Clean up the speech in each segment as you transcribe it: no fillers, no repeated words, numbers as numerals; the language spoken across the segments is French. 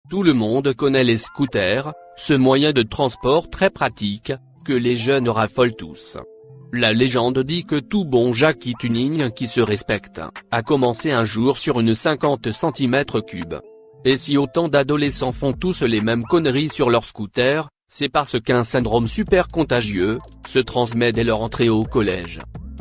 Tout le monde connaît les scooters, ce moyen de transport très pratique, que les jeunes raffolent tous. La légende dit que tout bon Jackie Tuning qui se respecte, a commencé un jour sur une 50 cm3. Et si autant d'adolescents font tous les mêmes conneries sur leur scooter, c'est parce qu'un syndrome super contagieux, se transmet dès leur entrée au collège.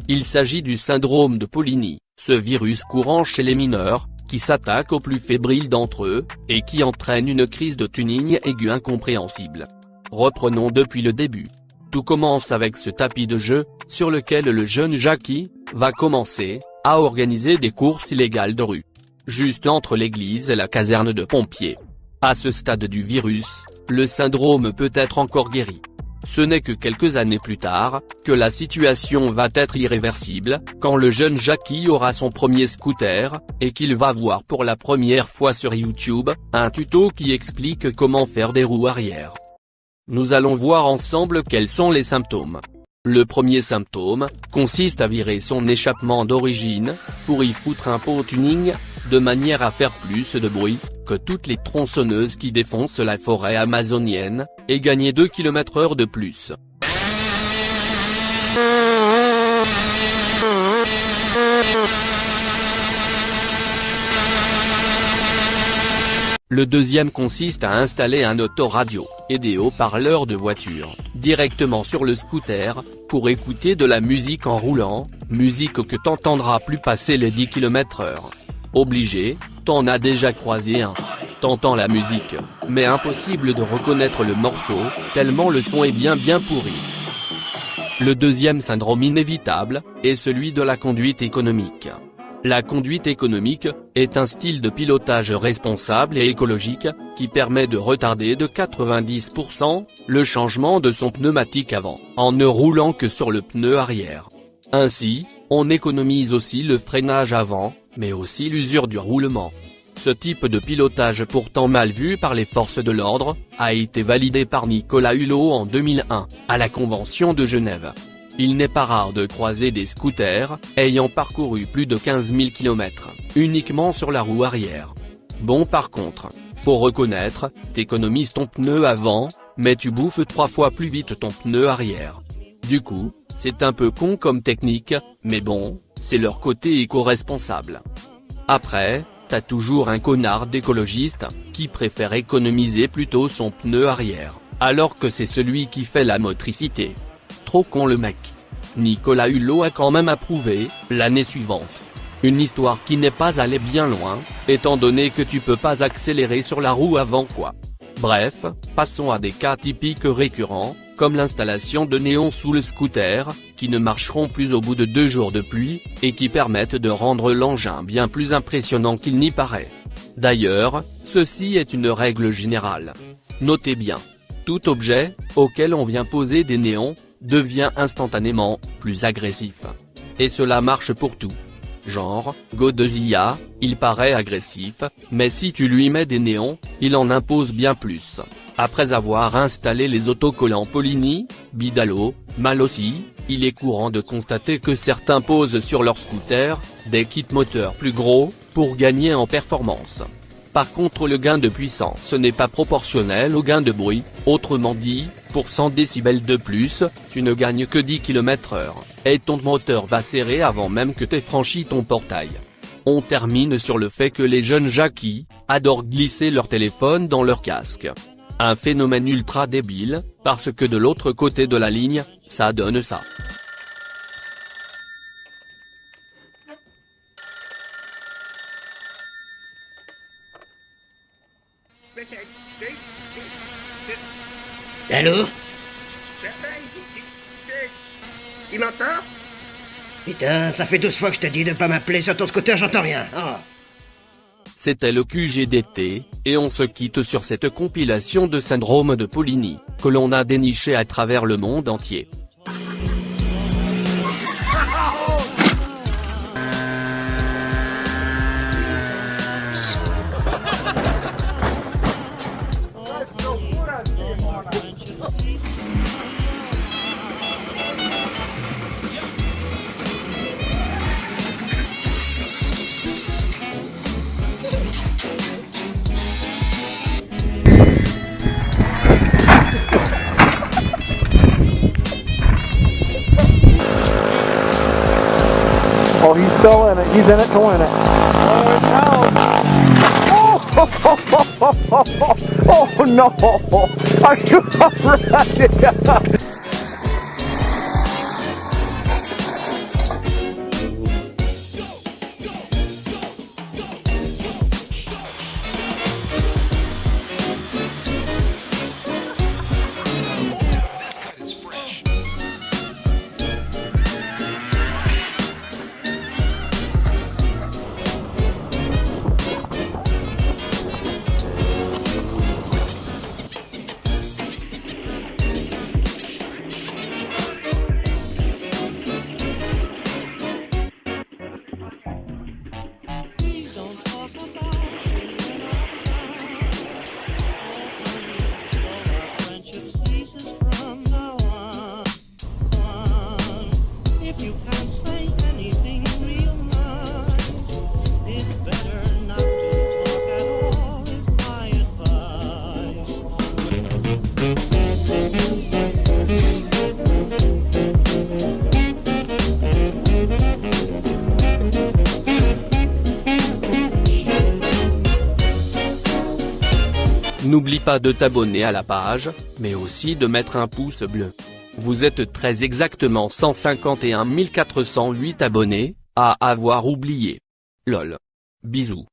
Il s'agit du syndrome de Poligny, ce virus courant chez les mineurs, qui s'attaque aux plus fébriles d'entre eux, et qui entraîne une crise de tuning aiguë incompréhensible. Reprenons depuis le début. Tout commence avec ce tapis de jeu, sur lequel le jeune Jackie, va commencer, à organiser des courses illégales de rue. Juste entre l'église et la caserne de pompiers. À ce stade du virus, le syndrome peut être encore guéri. Ce n'est que quelques années plus tard, que la situation va être irréversible, quand le jeune Jackie aura son premier scooter, et qu'il va voir pour la première fois sur YouTube, un tuto qui explique comment faire des roues arrière. Nous allons voir ensemble quels sont les symptômes. Le premier symptôme, consiste à virer son échappement d'origine, pour y foutre un pot au tuning, de manière à faire plus de bruit, que toutes les tronçonneuses qui défoncent la forêt amazonienne, et gagner 2 km/h de plus. Le deuxième consiste à installer un autoradio, et des haut-parleurs de voiture, directement sur le scooter, pour écouter de la musique en roulant, musique que t'entendras plus passer les 10 km/h. Obligé, t'en as déjà croisé un. T'entends la musique, mais impossible de reconnaître le morceau, tellement le son est bien pourri. Le deuxième syndrome inévitable, est celui de la conduite économique. La conduite économique, est un style de pilotage responsable et écologique, qui permet de retarder de 90%, le changement de son pneumatique avant, en ne roulant que sur le pneu arrière. Ainsi, on économise aussi le freinage avant, mais aussi l'usure du roulement. Ce type de pilotage pourtant mal vu par les forces de l'ordre, a été validé par Nicolas Hulot en 2001, à la Convention de Genève. Il n'est pas rare de croiser des scooters, ayant parcouru plus de 15 000 km, uniquement sur la roue arrière. Bon par contre, faut reconnaître, t'économises ton pneu avant, mais tu bouffes 3 fois plus vite ton pneu arrière. Du coup, c'est un peu con comme technique, mais bon, c'est leur côté éco-responsable. Après, t'as toujours un connard d'écologiste, qui préfère économiser plutôt son pneu arrière, alors que c'est celui qui fait la motricité. Trop con le mec. Nicolas Hulot a quand même approuvé, l'année suivante. Une histoire qui n'est pas allée bien loin, étant donné que tu peux pas accélérer sur la roue avant quoi. Bref, passons à des cas typiques récurrents, comme l'installation de néons sous le scooter, qui ne marcheront plus au bout de 2 jours de pluie, et qui permettent de rendre l'engin bien plus impressionnant qu'il n'y paraît. D'ailleurs, ceci est une règle générale. Notez bien. Tout objet, auquel on vient poser des néons, devient instantanément, plus agressif. Et cela marche pour tout. Genre, Godzilla, il paraît agressif, mais si tu lui mets des néons, il en impose bien plus. Après avoir installé les autocollants Poligny, Bidalo, mal aussi, il est courant de constater que certains posent sur leur scooter, des kits moteurs plus gros, pour gagner en performance. Par contre le gain de puissance n'est pas proportionnel au gain de bruit, autrement dit, pour 100 décibels de plus, tu ne gagnes que 10 km/h, et ton moteur va serrer avant même que t'aies franchi ton portail. On termine sur le fait que les jeunes Jackie, adorent glisser leur téléphone dans leur casque. Un phénomène ultra débile, parce que de l'autre côté de la ligne, ça donne ça. Allô? Il m'entend? Putain, ça fait 12 fois que je te dis de pas m'appeler sur ton scooter, j'entends rien. Oh. C'était le QGDT, et on se quitte sur cette compilation de syndrome de Poligny, que l'on a déniché à travers le monde entier. still in it. He's in it to win it. Oh no! Are you alright? N'oublie pas de t'abonner à la page, mais aussi de mettre un pouce bleu. Vous êtes très exactement 151 408 abonnés, à avoir oublié. LOL. Bisous.